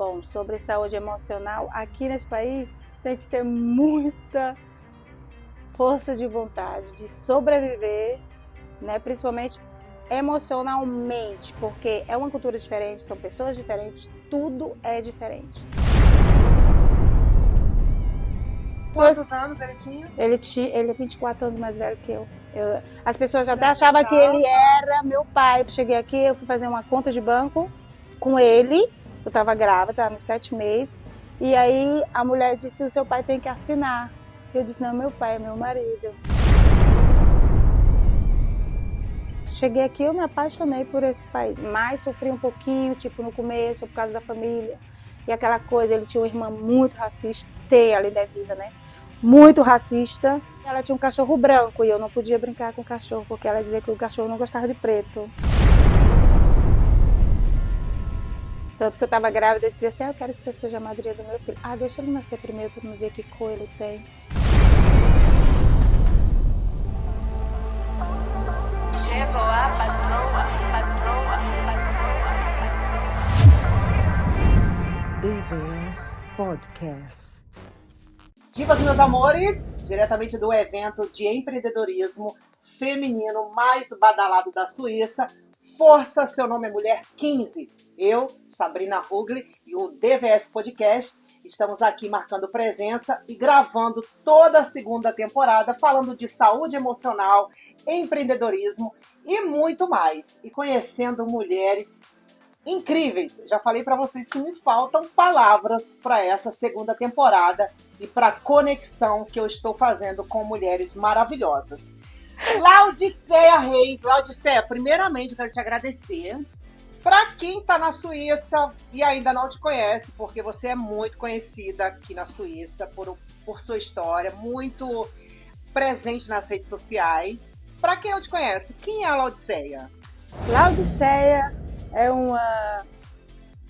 Bom, sobre saúde emocional, aqui nesse país tem que ter muita força de vontade de sobreviver, né? Principalmente emocionalmente, porque é uma cultura diferente, são pessoas diferentes, tudo é diferente. Quantos anos ele tinha? Ele é 24 anos mais velho que eu. As pessoas já até achavam que ele era meu pai. Eu cheguei aqui, eu fui fazer uma conta de banco com ele. Eu estava grávida, estava nos 7 meses. E aí a mulher disse, o seu pai tem que assinar. Eu disse, não, meu pai é meu marido. Cheguei aqui, eu me apaixonei por esse país. Mas sofri um pouquinho, tipo, no começo, por causa da família. E aquela coisa, ele tinha uma irmã muito racista. Tem ali da vida, né? Muito racista. Ela tinha um cachorro branco e eu não podia brincar com o cachorro, porque ela dizia que o cachorro não gostava de preto. Tanto que eu estava grávida, eu dizia assim, eu quero que você seja a madrinha do meu filho. Deixa ele nascer primeiro para me ver que cor ele tem. Chegou a patroa, patroa, patroa, patroa. DVS Podcast. Divas, meus amores, diretamente do evento de empreendedorismo feminino mais badalado da Suíça, Força, Seu Nome é Mulher 15. Eu, Sabrina Rugli e o DVS Podcast estamos aqui marcando presença e gravando toda a segunda temporada falando de saúde emocional, empreendedorismo e muito mais. E conhecendo mulheres incríveis. Já falei para vocês que me faltam palavras para essa segunda temporada e para a conexão que eu estou fazendo com mulheres maravilhosas. Laodiceia Reis. Laodiceia, primeiramente eu quero te agradecer. Para quem está na Suíça e ainda não te conhece, porque você é muito conhecida aqui na Suíça por sua história, muito presente nas redes sociais. Para quem não te conhece, quem é a Laodiceia? Laodiceia é uma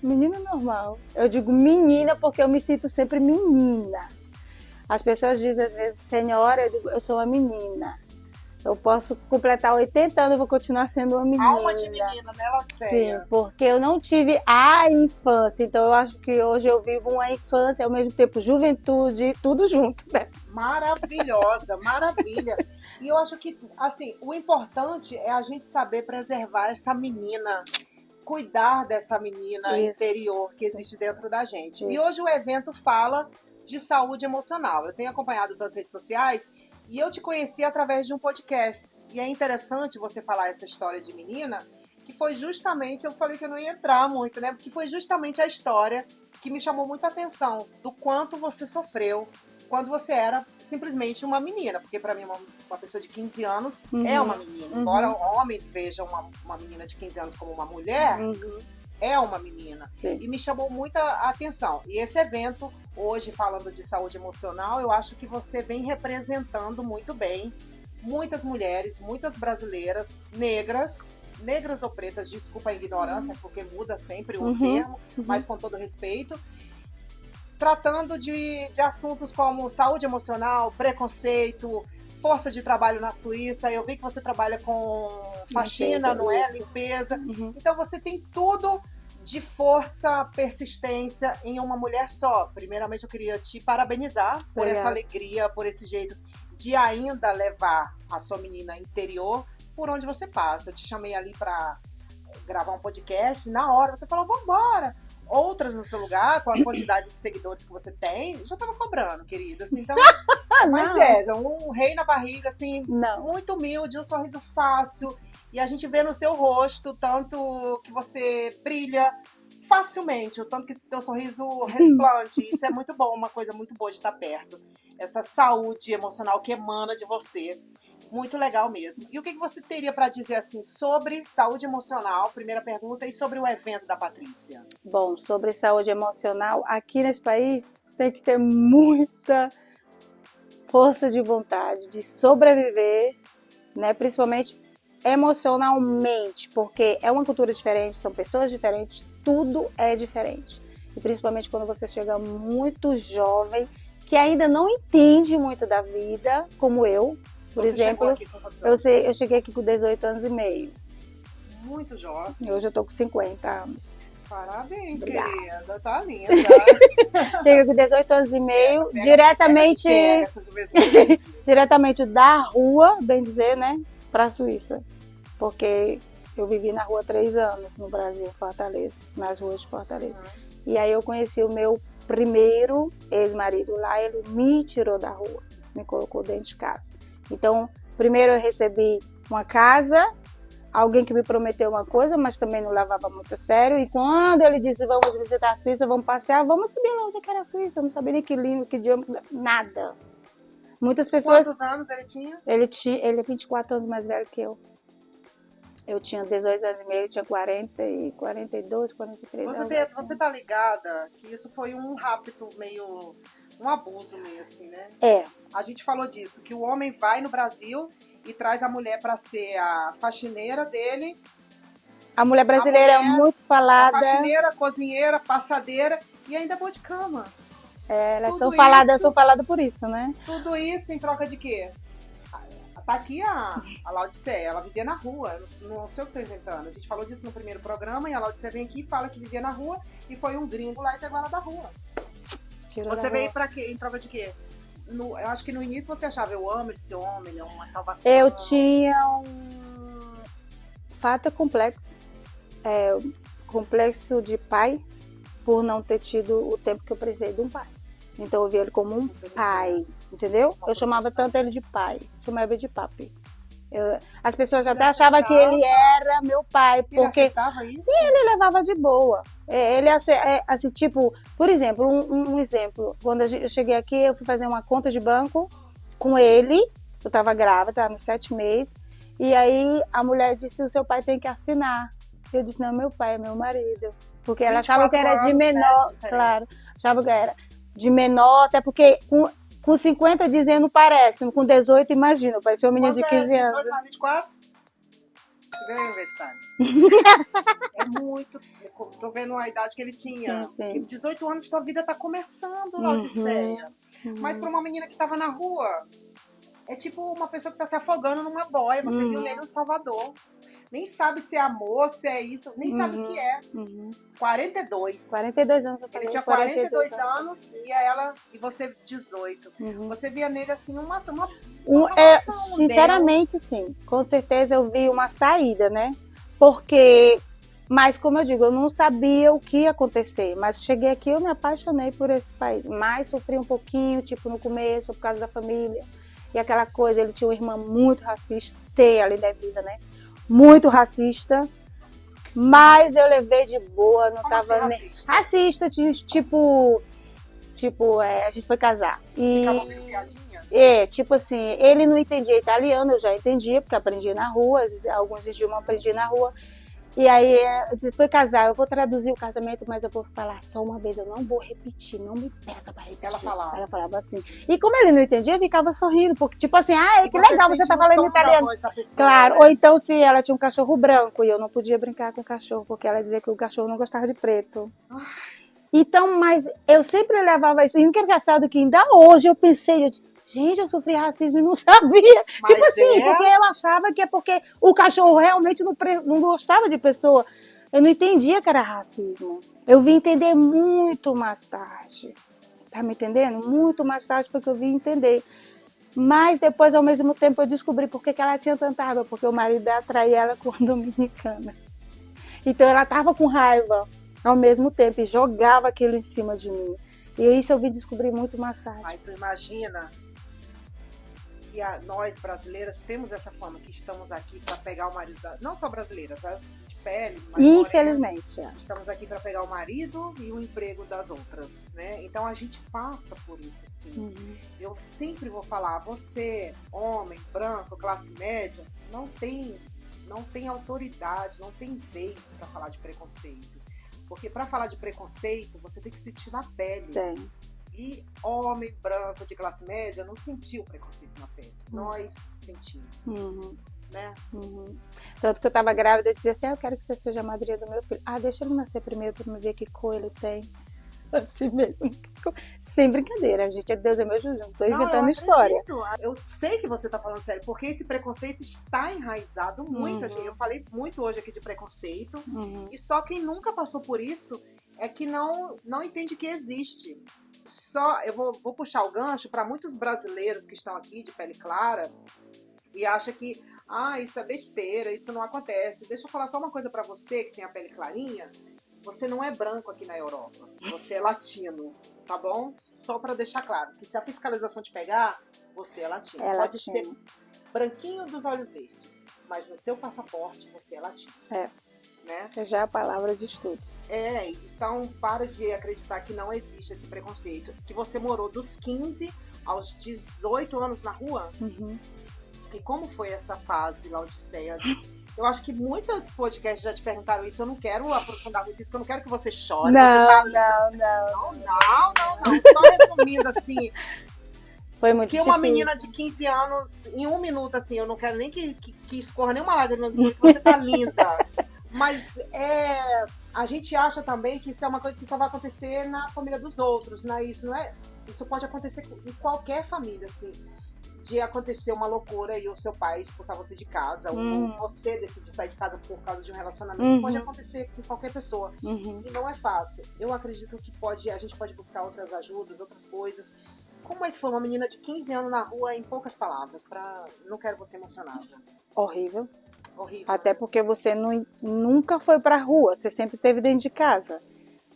menina normal. Eu digo menina porque eu me sinto sempre menina. As pessoas dizem às vezes senhora, eu digo eu sou uma menina. Eu posso completar 80 anos, eu vou continuar sendo uma menina. Alma de menina, né, Laodiceia? Sim, porque eu não tive a infância. Então eu acho que hoje eu vivo uma infância, ao mesmo tempo juventude, tudo junto, né? Maravilhosa, maravilha. E eu acho que, assim, o importante é a gente saber preservar essa menina, cuidar dessa menina interior que existe dentro da gente. E hoje o evento fala de saúde emocional. Eu tenho acompanhado tuas redes sociais e eu te conheci através de um podcast. E é interessante você falar essa história de menina, que foi justamente, eu falei que eu não ia entrar muito, né? Porque foi justamente a história que me chamou muita atenção, do quanto você sofreu quando você era simplesmente uma menina. Porque para mim, uma pessoa de 15 anos é uma menina. Embora homens vejam uma menina de 15 anos como uma mulher, é uma menina. Sim. E me chamou muita atenção. E esse evento, hoje, falando de saúde emocional, eu acho que você vem representando muito bem muitas mulheres, muitas brasileiras, negras ou pretas, desculpa a ignorância, porque muda sempre o termo, mas com todo respeito, tratando de assuntos como saúde emocional, preconceito, força de trabalho na Suíça. Eu vi que você trabalha com faxina, não é? Limpeza. Então você tem tudo de força, persistência em uma mulher só. Primeiramente eu queria te parabenizar por essa alegria, por esse jeito de ainda levar a sua menina interior por onde você passa. Eu te chamei ali para gravar um podcast, na hora você falou, vambora. Outras no seu lugar, com a quantidade de seguidores que você tem, já tava cobrando, querida. Assim, então, mas um rei na barriga, assim, muito humilde, um sorriso fácil. E a gente vê no seu rosto tanto que você brilha facilmente, o tanto que teu sorriso resplante. Isso é muito bom, uma coisa muito boa de estar perto. Essa saúde emocional que emana de você. Muito legal mesmo. E o que você teria para dizer assim sobre saúde emocional, primeira pergunta, e sobre o evento da Patrícia? Bom, sobre saúde emocional, aqui nesse país tem que ter muita força de vontade de sobreviver, né? Principalmente emocionalmente, porque é uma cultura diferente, são pessoas diferentes, tudo é diferente. E principalmente quando você chega muito jovem, que ainda não entende muito da vida, como eu. Por exemplo, eu cheguei aqui com 18 anos e meio. Muito jovem. Hoje eu tô com 50 anos. Parabéns, Obrigada. querida. Tá linda. Cheguei com 18 anos e meio, diretamente, Essa juventude. diretamente da rua, bem dizer, né, para a Suíça. Porque eu vivi na rua 3 anos no Brasil, em Fortaleza, nas ruas de Fortaleza. E aí eu conheci o meu primeiro ex-marido lá, ele me tirou da rua, me colocou dentro de casa. Então, primeiro eu recebi uma casa, alguém que me prometeu uma coisa, mas também não levava muito a sério. E quando ele disse, vamos visitar a Suíça, vamos passear, vamos saber lá onde que era a Suíça. Eu não sabia nem que língua, que idioma, nada. Muitas pessoas... Quantos anos ele tinha? Ele é 24 anos mais velho que eu. Eu tinha 18 anos e meio, ele tinha 40, 42, 43 anos. Você tá ligada que isso foi um rapto meio... um abuso meio assim, né? É. A gente falou disso, que o homem vai no Brasil e traz a mulher para ser a faxineira dele. A mulher brasileira é muito falada. Faxineira, cozinheira, passadeira e ainda boa de cama. É, elas Tudo são faladas por isso, né? Tudo isso em troca de quê? Tá aqui a Laodiceia, ela vivia na rua, não sei o que tô inventando. A gente falou disso no primeiro programa e a Laodiceia vem aqui e fala que vivia na rua e foi um gringo lá e pegou ela da rua. Tirou Você da veio rua. pra quê? Em troca de quê? Eu acho que no início você achava, eu amo esse homem, ele é uma salvação. Eu tinha um fato complexo. Complexo de pai, por não ter tido o tempo que eu precisei de um pai. Então eu via ele como um pai, entendeu? Eu chamava tanto ele de pai, chamava ele de papi. As pessoas até achavam que ele era meu pai, Ele porque aceitava isso? sim, ele levava de boa. Ele assim, tipo, por exemplo, um exemplo, quando eu cheguei aqui, eu fui fazer uma conta de banco com ele, eu estava grávida, estava nos 7 meses, e aí a mulher disse, o seu pai tem que assinar. Eu disse, não, meu pai é meu marido. Porque ela achava que era de menor, claro, achava que era de menor, até porque com 50 dizendo parece, com 18 imagina, parecia um menino de 15 anos. 18 mais 24? Você ganhou universitário. É muito. Tô vendo a idade que ele tinha. Sim, sim. 18 anos, tua vida tá começando, Laodiceia. Mas pra uma menina que tava na rua, é tipo uma pessoa que tá se afogando numa boia. Você viu ele no Salvador. Nem sabe se é amor, se é isso, nem sabe o que é. 42. 42 anos eu falei. Ele tinha 42 anos e você 18. Você via nele assim uma salvação, sinceramente, sim. Com certeza eu vi uma saída, né? Porque, mas como eu digo, eu não sabia o que ia acontecer. Mas cheguei aqui, eu me apaixonei por esse país. Mas sofri um pouquinho, tipo, no começo, por causa da família. E aquela coisa, ele tinha uma irmã muito racista, além da vida, né? Muito racista, mas eu levei de boa, não Como tava assim, nem racista, tipo, a gente foi casar. E Ficava ouvindo piadinhas? tipo assim, ele não entendia italiano, eu já entendia, porque aprendi na rua, alguns idiomas eu aprendi na rua. E aí eu disse, foi casar, eu vou traduzir o casamento, mas eu vou falar só uma vez, eu não vou repetir, não me peça pra repetir. Ela falava assim. E como ele não entendia, eu ficava sorrindo, porque tipo assim, que legal você tá falando italiano. Claro, ou então se ela tinha um cachorro branco e eu não podia brincar com o cachorro, porque ela dizia que o cachorro não gostava de preto. Então, mas eu sempre levava isso. E engraçado que ainda hoje eu pensei, gente, eu sofri racismo e não sabia. Mas tipo assim, porque eu achava que é porque o cachorro realmente não gostava de pessoa. Eu não entendia que era racismo. Eu vim entender muito mais tarde. Tá me entendendo? Muito mais tarde porque eu vim entender. Mas depois, ao mesmo tempo, eu descobri por que ela tinha tanta raiva. Porque o marido dela traía ela com a dominicana. Então ela tava com raiva ao mesmo tempo e jogava aquilo em cima de mim. E isso eu vim descobrir muito mais tarde. Aí tu imagina que nós brasileiras temos essa fama, que estamos aqui para pegar o marido, não só brasileiras, as de pele, mas infelizmente. Estamos aqui para pegar o marido e o emprego das outras, né? Então a gente passa por isso, assim. Eu sempre vou falar, você, homem, branco, classe média, não tem autoridade, não tem vez para falar de preconceito. Porque para falar de preconceito, você tem que sentir na pele. Tem. E homem branco de classe média não sentiu preconceito na pele. Nós sentimos. Né? Tanto que eu tava grávida, eu dizia assim, eu quero que você seja a madrinha do meu filho. Deixa ele nascer primeiro para me ver que cor ele tem. Assim mesmo. Sem brincadeira, a gente é Deus é meu juiz, não tô Não, inventando eu história. acredito. Eu sei que você tá falando sério, porque esse preconceito está enraizado muito. Gente. Eu falei muito hoje aqui de preconceito, e só quem nunca passou por isso é que não entende que existe. Eu vou puxar o gancho para muitos brasileiros que estão aqui de pele clara e acham que isso é besteira, isso não acontece. Deixa eu falar só uma coisa para você que tem a pele clarinha. Você não é branco aqui na Europa, você é latino, tá bom? Só para deixar claro, que se a fiscalização te pegar, você é latino. Pode ser branquinho dos olhos verdes, mas no seu passaporte você é latino. Né? Já é a palavra de estudo. Então para de acreditar que não existe esse preconceito. Que você morou dos 15 aos 18 anos na rua. E como foi essa fase, Laodiceia? Eu acho que muitos podcasts já te perguntaram isso. Eu não quero aprofundar muito isso, porque eu não quero que você chore. Não. Só resumindo assim. Foi muito difícil. Uma menina de 15 anos, em um minuto, assim, eu não quero nem que escorra nenhuma lágrima dizer que você tá linda. Mas a gente acha também que isso é uma coisa que só vai acontecer na família dos outros, né? Isso não é. Isso pode acontecer em qualquer família, assim. De acontecer uma loucura e o seu pai expulsar você de casa, ou você decidir sair de casa por causa de um relacionamento, pode acontecer com qualquer pessoa. E não é fácil. Eu acredito que a gente pode buscar outras ajudas, outras coisas. Como é que foi uma menina de 15 anos na rua, em poucas palavras? Não quero você emocionada. Horrível. Horrível. Até porque você nunca foi pra rua, você sempre esteve dentro de casa.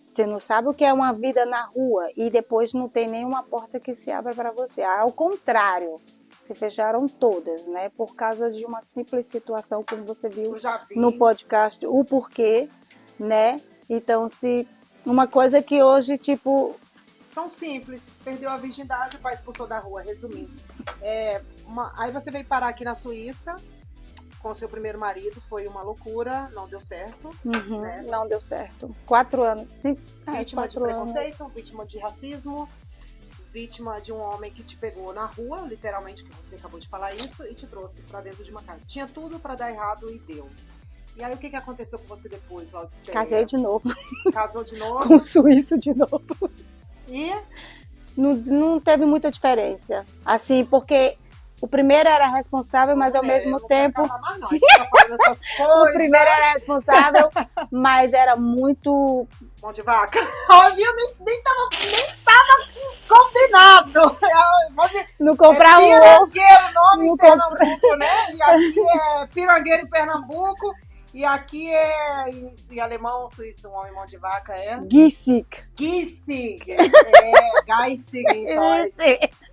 Você não sabe o que é uma vida na rua e depois não tem nenhuma porta que se abra para você. Ao contrário, se fecharam todas, né? Por causa de uma simples situação, como você viu no podcast, o porquê, né? Então, uma coisa que hoje, tipo... Tão simples, perdeu a virgindade, o pai expulsou da rua, resumindo. Aí você veio parar aqui na Suíça, com seu primeiro marido, foi uma loucura, não deu certo. Né? Não deu certo. 4 anos. Vítima de preconceito, vítima de racismo, vítima de um homem que te pegou na rua, literalmente, que você acabou de falar isso, e te trouxe pra dentro de uma casa. Tinha tudo pra dar errado e deu. E aí, o que aconteceu com você depois, Laodiceia? Casei de novo. Casou de novo? Com o suíço de novo. E? Não teve muita diferença. Assim, porque o primeiro era responsável, mas ao mesmo tempo... Não mais não, a gente tá falando essas coisas. O primeiro era responsável, mas era muito... Mão de vaca. Óbvio, nem tava combinado. Não comprar um pirangueiro, nome em Pernambuco, né? E aqui é pirangueiro em Pernambuco. E aqui em alemão, suíço, um homem mão de vaca é... Gissig. Geissig. Geissig em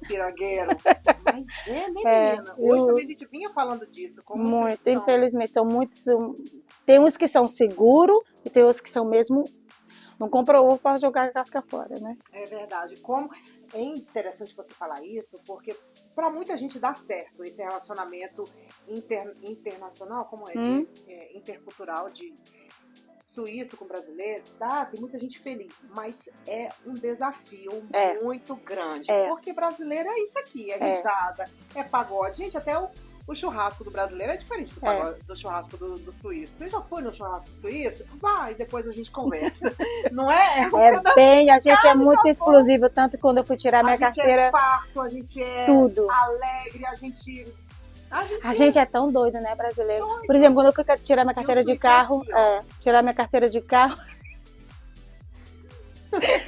pirangueiro. Mas né, menina? Hoje também a gente vinha falando disso. Como muito, infelizmente, são muitos... Tem uns que são seguros e tem outros que são mesmo... Não compra ovo para jogar a casca fora, né? É verdade. É interessante você falar isso, porque para muita gente dá certo esse relacionamento internacional, como intercultural, de suíço com brasileiro. Tem muita gente feliz, mas é um desafio muito grande. Porque brasileiro é isso aqui, é risada, é pagode. Gente, até o churrasco do brasileiro é diferente do churrasco do suíço. Você já foi no churrasco do suíço? Vai, depois a gente conversa. Não é? A gente é muito explosivo, tanto que quando eu fui tirar minha carteira... A gente é farto, a gente é tudo. Alegre, a gente é tão doido, né, brasileiro? Doido. Por exemplo, quando eu fui tirar minha carteira de carro, tirar minha carteira de carro...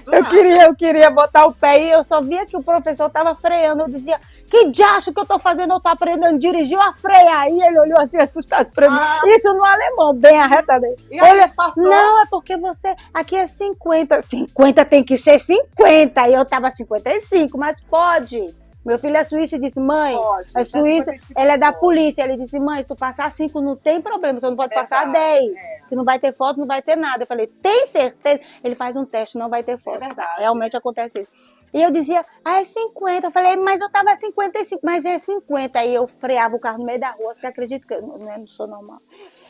Eu queria botar o pé e eu só via que o professor tava freando. Eu dizia, que diacho que eu tô fazendo? Eu tô aprendendo a dirigir a frear. E ele olhou assim assustado pra mim. Isso no alemão, bem arretado. E aí passou? Não, é porque você... Aqui é 50. 50 tem que ser 50. E eu tava 55, mas pode. Meu filho é suíço e disse, mãe, a Suíça, ela é da polícia. Ele disse, mãe, se tu passar 5 não tem problema, você não pode passar 10. Que não vai ter foto, não vai ter nada. Eu falei, tem certeza? Ele faz um teste, não vai ter foto. É verdade. Realmente acontece isso. E eu dizia, é 50. Eu falei, mas eu tava 55, mas é 50. Aí eu freava o carro no meio da rua. Você acredita que eu não sou normal?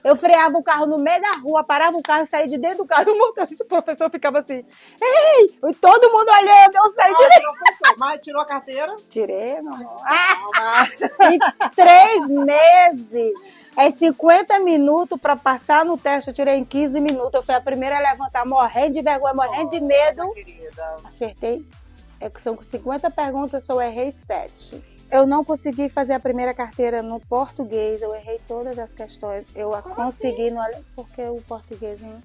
Eu freava o carro no meio da rua, parava o carro, saía de dentro do carro, e o motorista, o professor ficava assim, ei! E todo mundo olhando, eu saí de dentro. Professor, mas tirou a carteira? Tirei, meu amor. Calma. Em 3 meses. É 50 minutos para passar no teste, eu tirei em 15 minutos. Eu fui a primeira a levantar, morrendo de vergonha, morrendo de medo. Querida. Acertei, são 50 perguntas, eu errei 7. Eu não consegui fazer a primeira carteira no português, eu errei todas as questões. Eu consegui, porque o português não...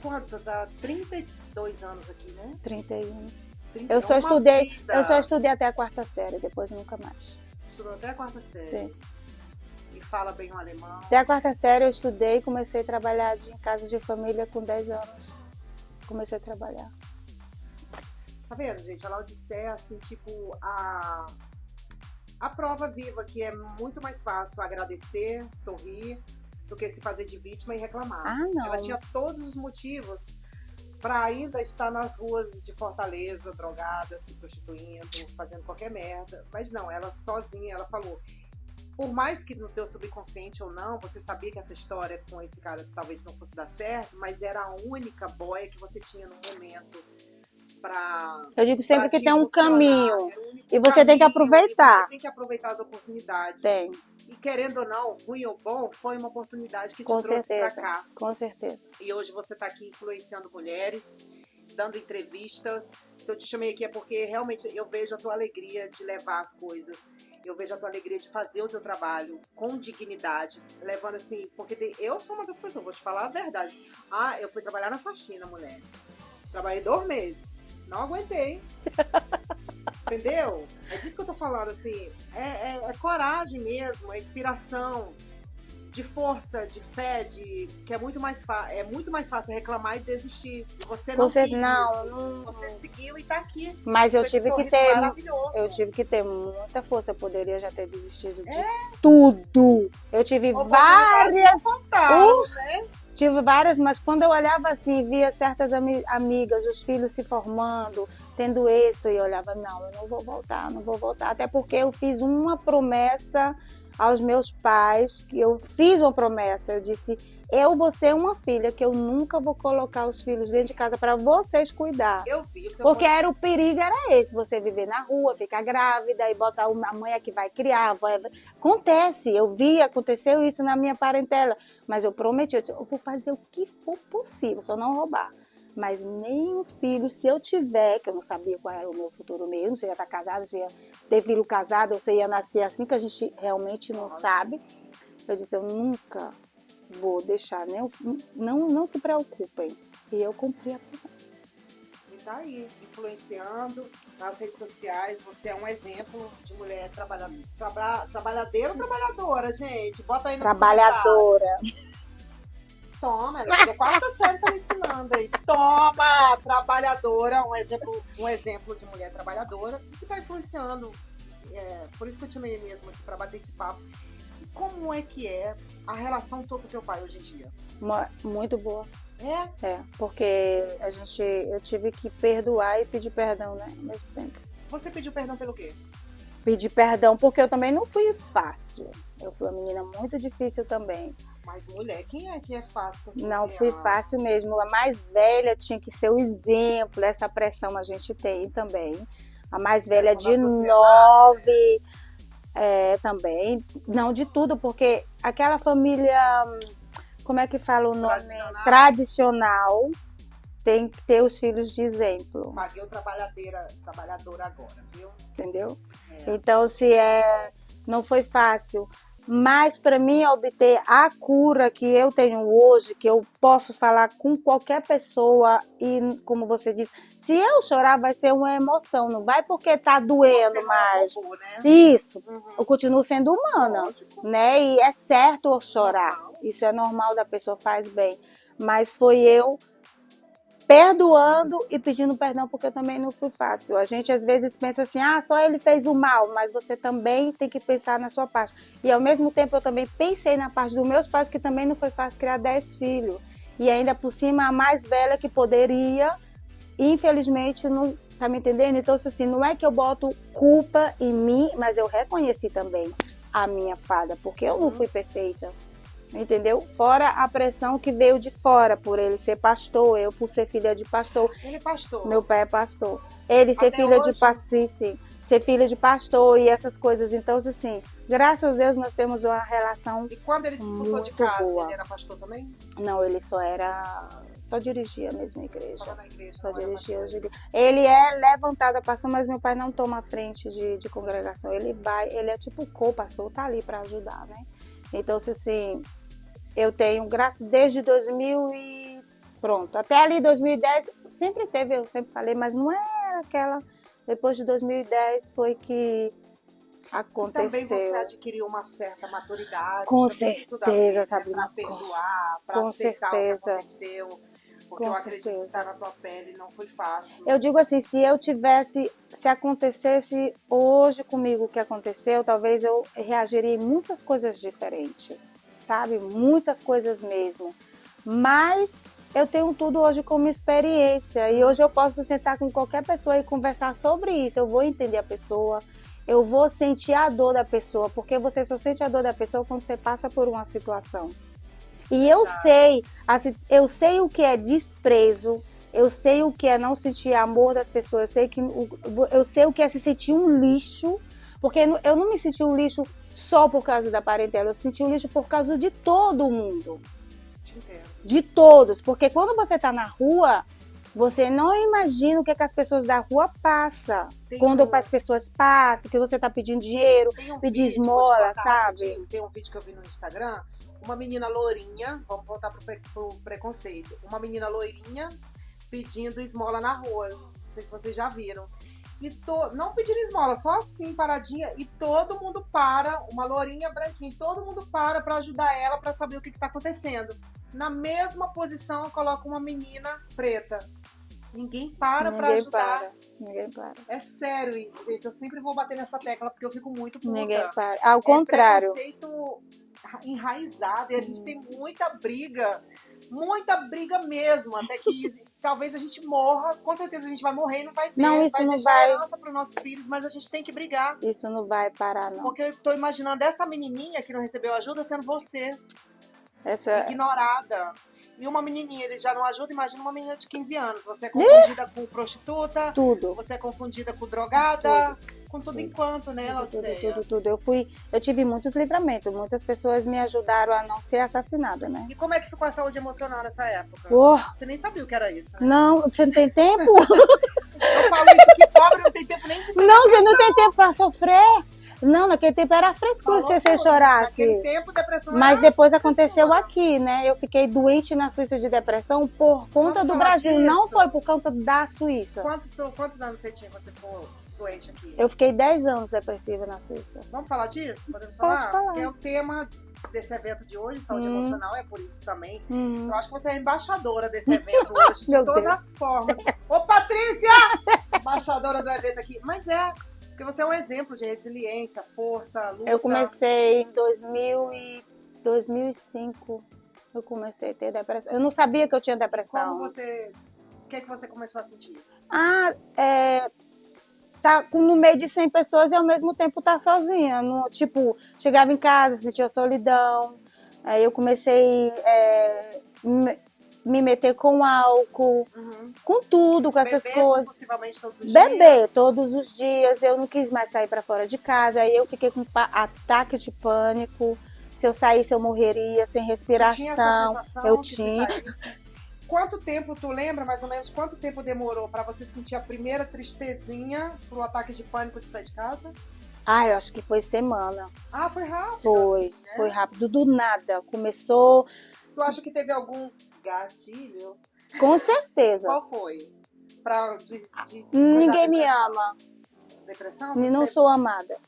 Porra, dá 32 anos aqui, né? 31. 30, Eu só estudei até a 4ª série, depois nunca mais. Estudou até a 4ª série. Sim. E fala bem o alemão. Até a 4ª série eu estudei e comecei a trabalhar em casa de família com 10 anos. Comecei a trabalhar. Tá vendo, gente? A Laudicea é assim, tipo, a prova viva, que é muito mais fácil agradecer, sorrir, do que se fazer de vítima e reclamar. Ah, não. Ela tinha todos os motivos para ainda estar nas ruas de Fortaleza, drogada, se prostituindo, fazendo qualquer merda. Mas não, ela sozinha, ela falou, por mais que no teu subconsciente ou não, você sabia que essa história com esse cara talvez não fosse dar certo, mas era a única boia que você tinha no momento. Eu digo sempre que tem um impulsionar. caminho. Era o único E você tem que caminho, aproveitar. e você tem que aproveitar as oportunidades. Tem, E querendo ou não, ruim ou bom, foi uma oportunidade que te com trouxe certeza. pra cá. Com certeza. E hoje você está aqui influenciando mulheres, dando entrevistas. Se eu te chamei aqui é porque realmente eu vejo a tua alegria de levar as coisas. Eu vejo a tua alegria de fazer o teu trabalho com dignidade, levando assim, porque eu sou uma das pessoas, vou te falar a verdade. Eu fui trabalhar na faxina, mulher. Trabalhei 2 meses. Não aguentei. Entendeu? É disso que eu tô falando, assim. É coragem mesmo, é inspiração, de força, de fé, que é muito mais fácil reclamar e desistir. E você não quis isso. Você seguiu e tá aqui. Mas eu Com esse tive que sorriso ter. maravilhoso. Eu tive que ter muita força. Eu poderia já ter desistido de tudo. Eu tive várias. Né? Tive várias, mas quando eu olhava assim, via certas amigas, os filhos se formando, tendo êxito, e eu olhava, não, eu não vou voltar. Até porque eu fiz uma promessa aos meus pais, que eu fiz uma promessa, eu disse, eu vou ser uma filha, que eu nunca vou colocar os filhos dentro de casa para vocês cuidar. Eu vi. Porque o perigo era esse, você viver na rua, ficar grávida e botar a mãe é que vai criar, a avó Acontece, aconteceu isso na minha parentela, mas eu prometi, eu disse, eu vou fazer o que for possível, só não roubar. Mas nem um filho, se eu tiver, que eu não sabia qual era o meu futuro mesmo, se eu ia estar casado, se ia ter filho casado, ou se ia nascer assim, que a gente realmente não sabe. Eu disse, eu nunca vou deixar, não se preocupem. E eu cumpri a promessa. E tá aí, influenciando nas redes sociais, você é um exemplo de mulher trabalhadeira ou trabalhadora, gente? Bota aí nos Trabalhadora. Toma, ela é 4ª série tá me ensinando aí. Toma, trabalhadora, um exemplo de mulher trabalhadora que tá influenciando. Por isso que eu te chamei mesmo aqui pra bater esse papo. E como é que é a relação tua com teu pai hoje em dia? Muito boa. É? Porque eu tive que perdoar e pedir perdão, né, ao mesmo tempo. Você pediu perdão pelo quê? Pedi perdão porque eu também não fui fácil. Eu fui uma menina muito difícil também. Mas mulher, quem é que é fácil com 15 Não fui fácil mesmo. A mais velha tinha que ser o exemplo. Essa pressão a gente tem também. A mais velha de 9 também. Não de tudo, porque aquela família, como é que fala o nome? Tradicional. Tem que ter os filhos de exemplo. Paguei o trabalhadora agora, viu? Entendeu? Então, não foi fácil. Mas para mim obter a cura que eu tenho hoje, que eu posso falar com qualquer pessoa e, como você disse, se eu chorar vai ser uma emoção, não vai porque tá doendo mais. Roubou, né? Isso, eu continuo sendo humana, Lógico. né? E é certo eu chorar, isso é normal, da pessoa faz bem. Mas foi eu perdoando e pedindo perdão, porque eu também não fui fácil. A gente às vezes pensa assim, só ele fez o mal, mas você também tem que pensar na sua parte. E ao mesmo tempo eu também pensei na parte dos meus pais, que também não foi fácil criar 10 filhos. E ainda por cima a mais velha que poderia, infelizmente não, tá me entendendo? Então assim, não é que eu boto culpa em mim, mas eu reconheci também a minha falha, porque eu não fui perfeita. Entendeu? Fora a pressão que veio de fora, por ele ser pastor, eu por ser filha de pastor. Ele é pastor. Meu pai é pastor. Ele ser Até filha de hoje? pastor, sim. Ser filha de pastor e essas coisas. Então, assim, graças a Deus nós temos uma relação. E quando ele te expulsou de Muito casa, boa. ele era pastor também? Não, ele só dirigia mesmo a igreja. Estava na igreja. Só não era dirigia pastor. hoje. Ele é levantado a pastor, mas meu pai não toma a frente de congregação. Ele é tipo co-pastor, tá ali para ajudar, né? Então, assim, eu tenho, graças desde 2000 e pronto. Até ali 2010, sempre teve, eu sempre falei, mas não era aquela. Depois de 2010 foi que aconteceu. Também você adquiriu uma certa maturidade. Com também tudo a certeza, ver, Sabrina. Para perdoar, para Com aceitar certeza. o que aconteceu. Porque Com eu acredito que certeza. estar na tua pele não foi fácil. Eu digo assim, se acontecesse hoje comigo o que aconteceu, talvez eu reagiria em muitas coisas diferentes, sabe? Muitas coisas mesmo. Mas eu tenho tudo hoje como experiência e hoje eu posso sentar com qualquer pessoa e conversar sobre isso. Eu vou entender a pessoa, eu vou sentir a dor da pessoa, porque você só sente a dor da pessoa quando você passa por uma situação. E eu sei o que é desprezo, eu sei o que é não sentir amor das pessoas, eu sei o que é se sentir um lixo, porque eu não me senti um lixo só por causa da parentela, eu senti um lixo por causa de todo mundo. Te entendo. De todos, porque quando você tá na rua, você não imagina o que as pessoas da rua passam. Quando as pessoas passam, que você tá pedindo dinheiro, Tem um pedir vídeo, esmola, vou te contar sabe? rapidinho, tem um vídeo que eu vi no Instagram, uma menina lourinha, vamos voltar pro preconceito, uma menina loirinha pedindo esmola na rua, não sei se vocês já viram. E não pedindo esmola, só assim, paradinha, e todo mundo para, uma lourinha branquinha, todo mundo para ajudar ela, para saber o que tá acontecendo. Na mesma posição, coloca uma menina preta. Ninguém para pra ajudar. Ninguém para. É sério isso, gente. Eu sempre vou bater nessa tecla porque eu fico muito puta. Ninguém para. Ao contrário. Preconceito enraizado e a gente tem muita briga mesmo, até que talvez a gente morra. Com certeza a gente vai morrer e não vai ver. Não, isso vai não deixar vai. herança para os nossos filhos, mas a gente tem que brigar. Isso não vai parar, não. Porque eu tô imaginando essa menininha que não recebeu ajuda sendo você, Essa ignorada. E uma menininha, eles já não ajudam, imagina uma menina de 15 anos. Você é confundida com prostituta, tudo. você é confundida com drogada, com tudo enquanto, né, Laodiceia? Tudo. Eu tive muitos livramentos. Muitas pessoas me ajudaram a não ser assassinada, né? E como é que ficou a saúde emocional nessa época? Oh, Você nem sabia o que era isso, né? não, você não tem tempo? Eu falo isso que pobre não tem tempo nem de ter Não, você não tem tempo pra sofrer. Não, naquele tempo era frescura se você chorasse. Naquele tempo, depressão Mas era depois aconteceu frescura. aqui, né? Eu fiquei doente na Suíça de depressão por conta Vamos do falar Brasil. disso. Não foi por conta da Suíça. Quantos anos você tinha quando você ficou doente aqui? Eu fiquei 10 anos depressiva na Suíça. Vamos falar disso? Podemos Pode falar? falar. Porque é o tema desse evento de hoje, saúde emocional, é por isso também. Eu acho que você é embaixadora desse evento hoje, de Meu todas Deus. as formas. Ô, Patrícia! Embaixadora do evento aqui. Mas porque você é um exemplo de resiliência, força, luta. Eu comecei em 2005. Eu comecei a ter depressão. Eu não sabia que eu tinha depressão. O que é que você começou a sentir? Tá no meio de 100 pessoas e ao mesmo tempo tá sozinha. Tipo, chegava em casa, sentia solidão. Aí eu comecei me meter com álcool, com tudo, com essas Beber coisas. compulsivamente todos os Beber dias? todos os dias. Eu não quis mais sair pra fora de casa. Aí eu fiquei com ataque de pânico. Se eu saísse, eu morreria, sem Tinha respiração. essa sensação Eu que você tinha. saísse? Quanto tempo, tu lembra mais ou menos, quanto tempo demorou pra você sentir a primeira tristezinha pro ataque de pânico de sair de casa? Eu acho que foi semana. Ah, foi rápido. Foi, assim, né? foi rápido, do nada. Começou, Tu acha que teve algum gatilho? com certeza. Qual foi? Ninguém me ama. Depressão? E não sou amada.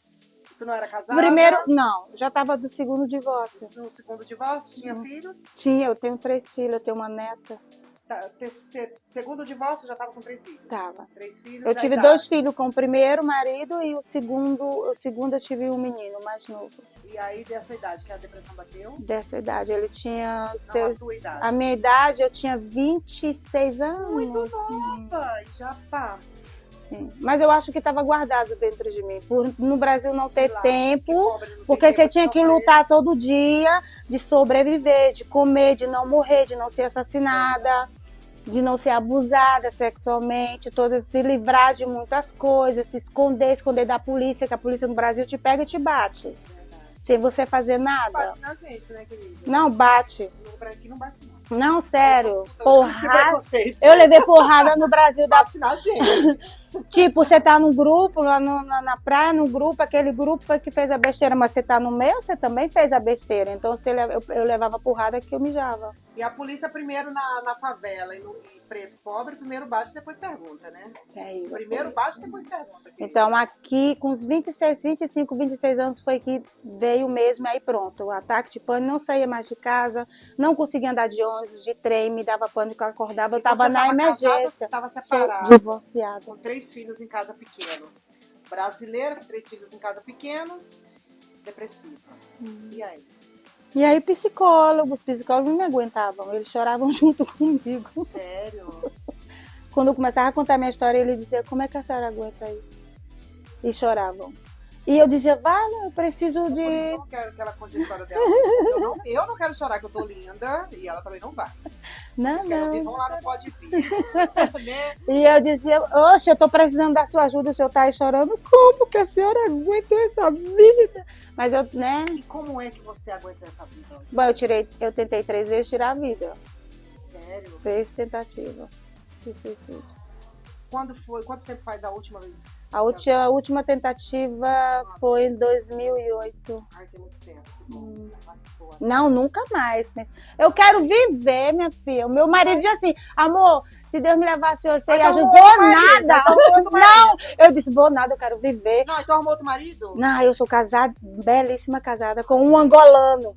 Tu não era casada? Primeiro, não. Já tava do segundo divórcio. No segundo divórcio, tinha filhos? Eu tenho 3 filhos, eu tenho uma neta. Segundo divórcio, já tava com 3 filhos? Tava. 3 filhos. Eu tive 2 filhos com o primeiro marido e o segundo eu tive um menino mais novo. E aí, dessa idade, que a depressão bateu? Dessa idade, ele tinha a tua idade. A minha idade, eu tinha 26 anos. Muito nova. E já pá. Sim. Mas eu acho que estava guardado dentro de mim. Por no Brasil não ter Lá, tempo, que pobre não tem porque tempo você de tinha que sofrer. lutar todo dia de sobreviver, de comer, de não morrer, de não ser assassinada, de não ser abusada sexualmente, se livrar de muitas coisas, se esconder da polícia, que a polícia no Brasil te pega e te bate, Verdade. sem você fazer nada. Bate na gente, né, querida? Não bate. Aqui não bate, não. Não, sério. Esse Porrada. preconceito. Eu levei porrada no Brasil da Bate na gente. Tipo, você tá num grupo, lá na praia, num grupo, aquele grupo foi que fez a besteira, mas você tá no meio, você também fez a besteira. Então eu levava porrada que eu mijava. E a polícia primeiro na favela e preto pobre, primeiro bate e depois pergunta, né? Terrível, Primeiro por isso. bate e depois pergunta. querida. Então aqui, com os 26 anos, foi que veio mesmo, aí pronto. O ataque de pânico, não saía mais de casa, não conseguia andar de ônibus, de trem, me dava pânico, eu acordava, eu E tava você na tava emergência. casada, você tava Sou separada. divorciada. Com 3 filhos em casa pequenos. Brasileira, com 3 filhos em casa pequenos, depressiva. E aí? E aí os psicólogos não me aguentavam, eles choravam junto comigo. Sério? Quando eu começava a contar minha história, ele dizia, como é que a senhora aguenta isso? E choravam. E eu dizia, vale, eu preciso Por isso que eu de... não quero que ela conte a história dela. Eu não quero chorar, que eu tô linda, e ela também não vai. Não, Vocês querem ouvir, não. vão lá no Pode Vir. Né? E eu dizia, oxe, eu tô precisando da sua ajuda, o senhor tá aí chorando. Como que a senhora aguentou essa vida? Mas eu, né? E como é que você aguenta essa vida? Bom, eu tentei 3 vezes tirar a vida. Sério? 3 tentativas de suicídio. Quanto tempo faz a última vez? A última tentativa foi em 2008. Ai, tem muito tempo. Que bom. Passou. Não, nunca mais. Mas eu quero viver, minha filha. O meu marido diz assim, amor, se Deus me levasse hoje, você ia Então, ajudar. Vou marido, nada. então, outro marido. Não, eu disse, vou nada, eu quero viver. Não, então arrumou outro marido? Não, eu sou casada, belíssima casada, com um angolano.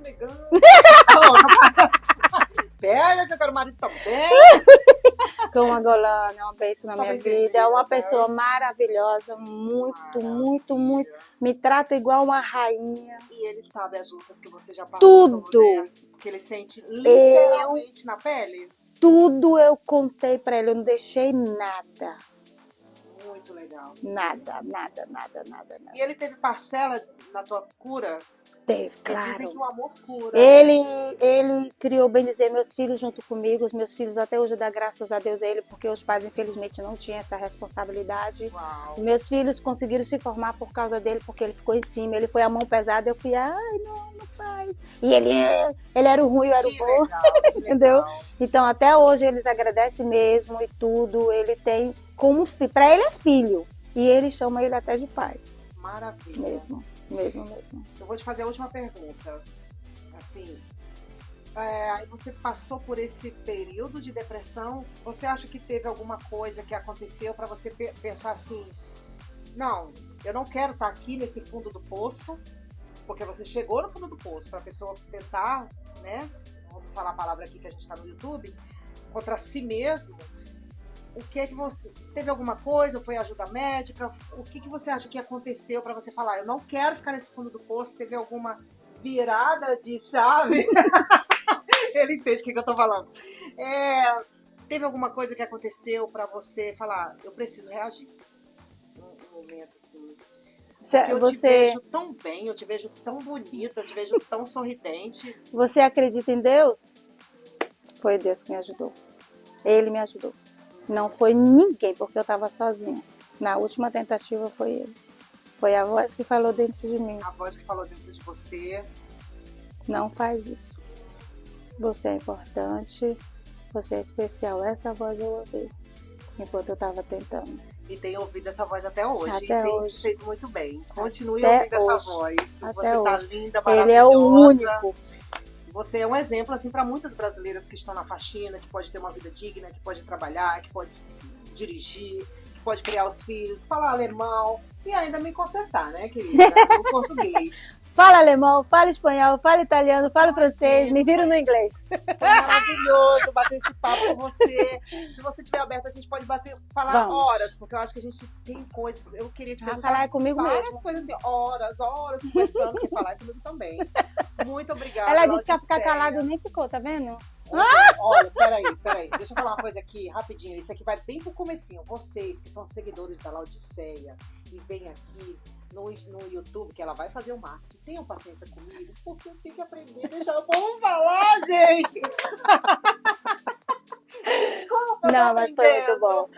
Negão. Pega que eu quero marido também. Com um angolano, é uma bênção na minha Talvez ele vida. É uma viva, pessoa maravilhosa, muito. Me trata igual uma rainha. E ele sabe as lutas que você já passou, Tudo. né? Porque ele sente literalmente na pele. Tudo eu contei pra ele, eu não deixei nada. Muito legal. Nada. E ele teve parcela na tua cura? Teve, Porque dizem que claro. o amor cura. Ele criou, bem dizer, meus filhos junto comigo. Os meus filhos até hoje dá graças a Deus a ele, porque os pais, infelizmente, não tinham essa responsabilidade. Uau. Meus filhos conseguiram se formar por causa dele, porque ele ficou em cima. Ele foi a mão pesada, eu fui, ai, não faz. E ele era o ruim, eu era o Que bom. legal, que Entendeu? legal. Então, até hoje, eles agradecem mesmo e tudo. Ele tem como filho. Pra ele é filho. E ele chama ele até de pai. Maravilha. Mesmo. Eu vou te fazer a última pergunta. Assim, aí você passou por esse período de depressão. Você acha que teve alguma coisa que aconteceu para você pensar assim, não, eu não quero estar aqui nesse fundo do poço, porque você chegou no fundo do poço para a pessoa tentar, né? Vamos falar a palavra aqui que a gente está no YouTube, contra si mesmo. O que é que você... Teve alguma coisa? Foi ajuda médica? O que você acha que aconteceu para você falar, eu não quero ficar nesse fundo do poço? Teve alguma virada de chave? Ele entende o que eu tô falando. Teve alguma coisa que aconteceu para você falar, eu preciso reagir? Um momento assim... Porque eu te vejo tão bem, eu te vejo tão bonita, eu te vejo tão sorridente. Você acredita em Deus? Foi Deus que me ajudou. Ele me ajudou. Não foi ninguém, porque eu estava sozinha. Na última tentativa foi ele. Foi a voz que falou dentro de mim. A voz que falou dentro de você. Não faz isso. Você é importante, você é especial. Essa voz eu ouvi enquanto eu estava tentando. E tem ouvido essa voz até hoje. Até e tem hoje. te feito muito bem. Continue Até ouvindo essa hoje. voz. Até Você tá hoje. linda, maravilhosa. Ele é o único. Você é um exemplo assim para muitas brasileiras que estão na faxina, que pode ter uma vida digna, que pode trabalhar, que pode dirigir, que pode criar os filhos, falar alemão e ainda me consertar, né, querida? No português. Fala alemão, fala espanhol, fala italiano, fala francês, me viro no inglês. Foi maravilhoso bater esse papo com você. Se você estiver aberta, a gente pode falar Vamos. horas, porque eu acho que a gente tem coisas. Eu queria te perguntar Falar é comigo várias mesmo. coisas assim, horas conversando, que falar é comigo também. Muito obrigada. Ela disse que ia Laudicéia. ficar calada e nem ficou, tá vendo? Olha, peraí. Deixa eu falar uma coisa aqui, rapidinho. Isso aqui vai bem pro comecinho. Vocês que são seguidores da Laodiceia e vêm aqui no YouTube, que ela vai fazer o marketing, tenham paciência comigo, porque eu tenho que aprender a deixar o povo falar, gente! Desculpa, Não, mas foi muito bom.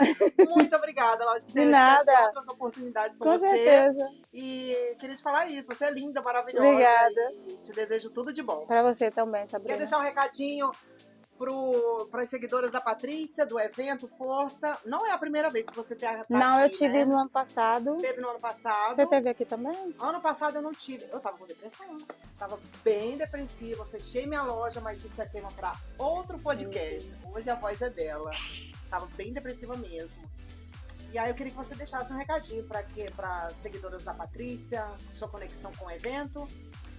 Muito obrigada, Laodiceia. De nada. Espero ter outras oportunidades com você. certeza. E queria te falar isso. Você é linda, maravilhosa. Obrigada. E te desejo tudo de bom. Pra você também, Sabrina. Quer deixar um recadinho para as seguidoras da Patrícia, do evento Força? Não é a primeira vez que você tá Não, aqui, eu tive né? no ano passado. Teve no ano passado. Você teve aqui também? Ano passado eu não tive. Eu tava com depressão. Tava bem depressiva. Fechei minha loja, mas isso é tema para outro podcast. Hoje a voz é dela. Tava bem depressiva mesmo. E aí eu queria que você deixasse um recadinho para seguidoras da Patrícia, sua conexão com o evento.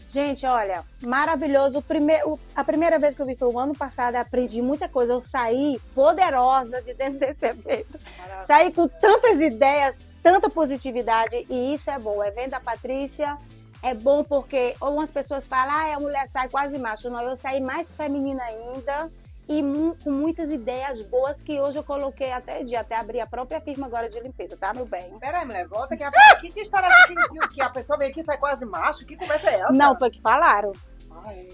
Gente, olha, maravilhoso. A primeira vez que eu vi foi o ano passado, eu aprendi muita coisa. Eu saí poderosa de dentro desse evento. Maravilha. Saí com tantas ideias, tanta positividade, e isso é bom. O evento da Patrícia é bom porque algumas pessoas falam, a mulher sai quase macho. Não, eu saí mais feminina ainda e com muitas ideias boas que hoje eu coloquei até abrir a própria firma agora de limpeza, tá, meu bem? Peraí, mulher, volta que história assim que a pessoa veio aqui e sai quase macho? Que conversa é essa? Não, foi que falaram. Ai,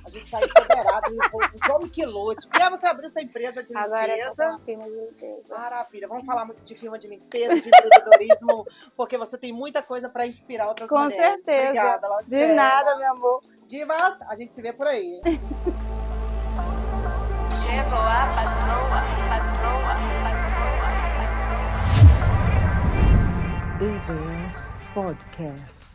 a gente sai empoderado, os homens que lute. E aí você abriu sua empresa de Agora eu tô com limpeza. uma firma de limpeza. Maravilha, vamos falar muito de firma de limpeza, de empreendedorismo, porque você tem muita coisa para inspirar outras Com mulheres. certeza. Obrigada, De Laodiceia. nada, meu amor. Divas, a gente se vê por aí. Chegou a patroa, patroa, patroa, patroa. Divas Podcast.